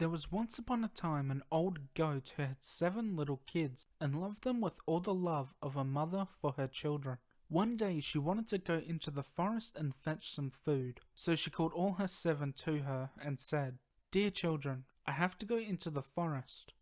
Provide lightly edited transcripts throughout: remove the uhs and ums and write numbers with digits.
There was once upon a time an old goat who had 7 little kids and loved them with all the love of a mother for her children. One day she wanted to go into the forest and fetch some food, so she called all her 7 to her and said, "Dear children, I have to go into the forest.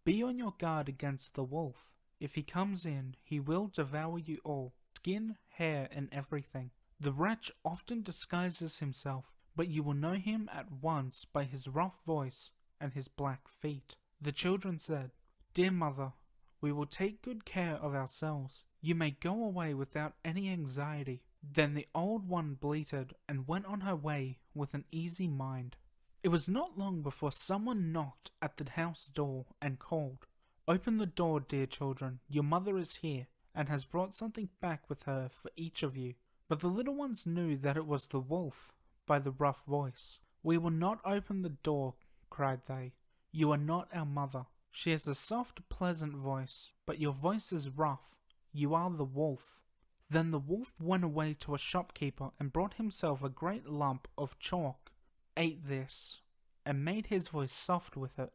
Be on your guard against the wolf. If he comes in, he will devour you all, skin, hair, and everything. The wretch often disguises himself, but you will know him at once by his rough voice and his black feet." The children said, "Dear mother, we will take good care of ourselves. You may go away without any anxiety." Then the old one bleated and went on her way with an easy mind. It was not long before someone knocked at the house door and called, "Open the door, dear children, your mother is here, and has brought something back with her for each of you." But the little ones knew that it was the wolf by the rough voice. "We will not open the door," cried they. "You are not our mother. She has a soft, pleasant voice, but your voice is rough. You are the wolf." Then the wolf went away to a shopkeeper and brought himself a great lump of chalk, ate this, and made his voice soft with it.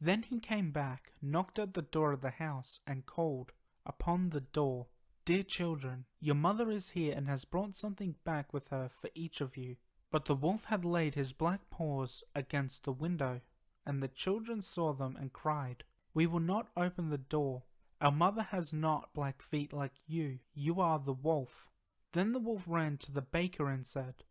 Then he came back, knocked at the door of the house, and called upon the door, "Dear children, your mother is here and has brought something back with her for each of you." But the wolf had laid his black paws against the window, and the children saw them and cried, "We will not open the door. Our mother has not black feet like you. You are the wolf." Then the wolf ran to the baker and said,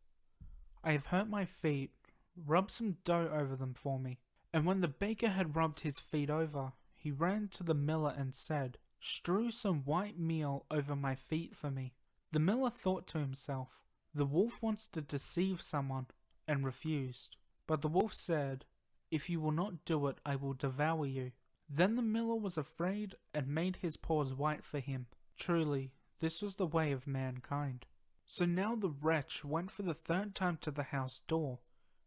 "I have hurt my feet. Rub some dough over them for me." And when the baker had rubbed his feet over, he ran to the miller and said, "Strew some white meal over my feet for me." The miller thought to himself, "The wolf wants to deceive someone," and refused. But the wolf said, "If you will not do it, I will devour you." Then the miller was afraid and made his paws white for him. Truly, this was the way of mankind. So now the wretch went for the 3rd time to the house door,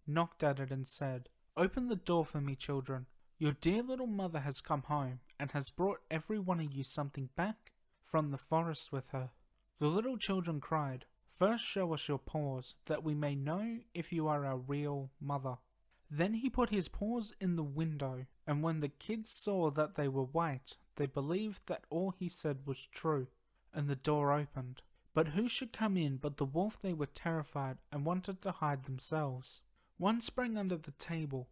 knocked at it and said, "Open the door for me, children. Your dear little mother has come home and has brought every one of you something back from the forest with her." The little children cried, "First show us your paws, that we may know if you are our real mother." Then he put his paws in the window, and when the kids saw that they were white, they believed that all he said was true, and the door opened. But who should come in but the wolf? They were terrified and wanted to hide themselves. One sprang under the table,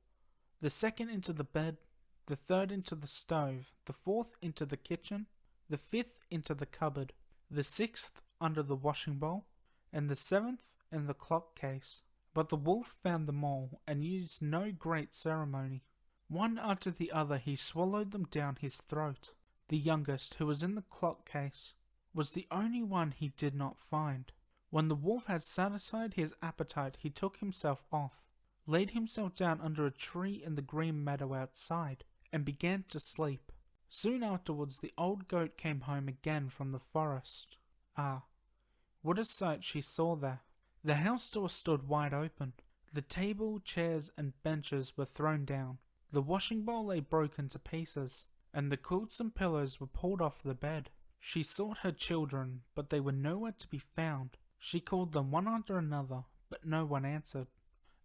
the second into the bed, the third into the stove, the fourth into the kitchen, the fifth into the cupboard, the sixth under the washing bowl, and the 7th in the clock case. But the wolf found them all, and used no great ceremony. One after the other he swallowed them down his throat. The youngest, who was in the clock case, was the only one he did not find. When the wolf had satisfied his appetite, he took himself off, laid himself down under a tree in the green meadow outside, and began to sleep. Soon afterwards the old goat came home again from the forest. Ah, what a sight she saw there! The house door stood wide open. The table, chairs, and benches were thrown down. The washing bowl lay broken to pieces, and the quilts and pillows were pulled off the bed. She sought her children, but they were nowhere to be found. She called them one after another, but no one answered.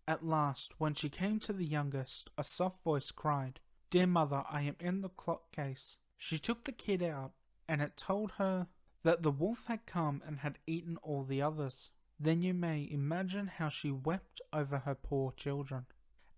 At last, when she came to the youngest, a soft voice cried, "Dear mother, I am in the clock case." She took the kid out, and it told her that the wolf had come and had eaten all the others. Then you may imagine how she wept over her poor children.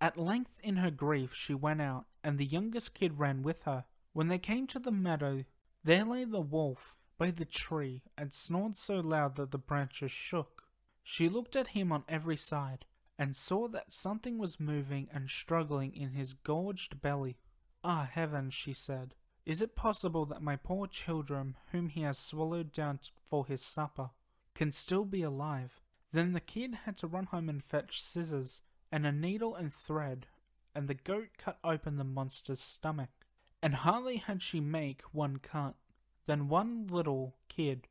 At length in her grief she went out, and the youngest kid ran with her. When they came to the meadow, there lay the wolf by the tree, and snored so loud that the branches shook. She looked at him on every side, and saw that something was moving and struggling in his gorged belly. "Ah, heaven," she said, "is it possible that my poor children, whom he has swallowed down for his supper, can still be alive?" Then the kid had to run home and fetch scissors and a needle and thread, and the goat cut open the monster's stomach. And hardly had she make one cut, than one little kid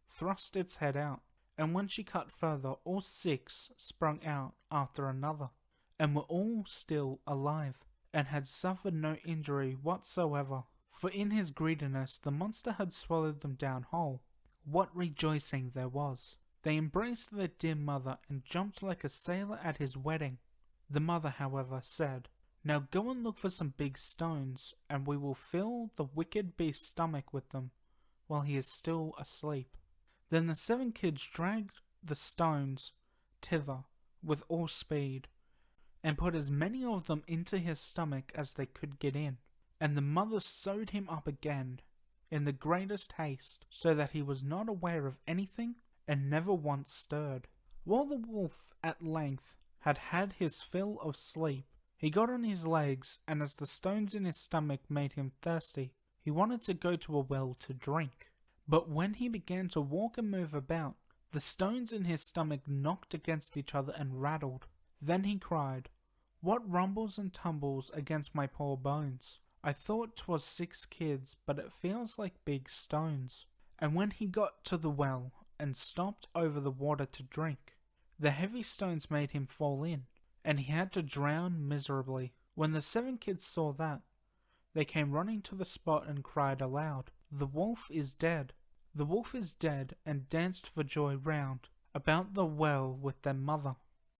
thrust its head out, and when she cut further, all 6 sprung out after another, and were all still alive, and had suffered no injury whatsoever, for in his greediness the monster had swallowed them down whole. What rejoicing there was! They embraced their dear mother and jumped like a sailor at his wedding. The mother, however, said, Now go and look for some big stones, and we will fill the wicked beast's stomach with them, while he is still asleep." Then the 7 kids dragged the stones thither with all speed, and put as many of them into his stomach as they could get in. And the mother sewed him up again, in the greatest haste, so that he was not aware of anything, and never once stirred. While the wolf at length had had his fill of sleep, he got on his legs, and as the stones in his stomach made him thirsty, he wanted to go to a well to drink. But when he began to walk and move about, the stones in his stomach knocked against each other and rattled. Then he cried, "What rumbles and tumbles against my poor bones? I thought 'twas 6 kids, but it feels like big stones." And when he got to the well and stopped over the water to drink, the heavy stones made him fall in, and he had to drown miserably. When the 7 kids saw that, they came running to the spot and cried aloud, "The wolf is dead! The wolf is dead!" and danced for joy round about the well with their mother.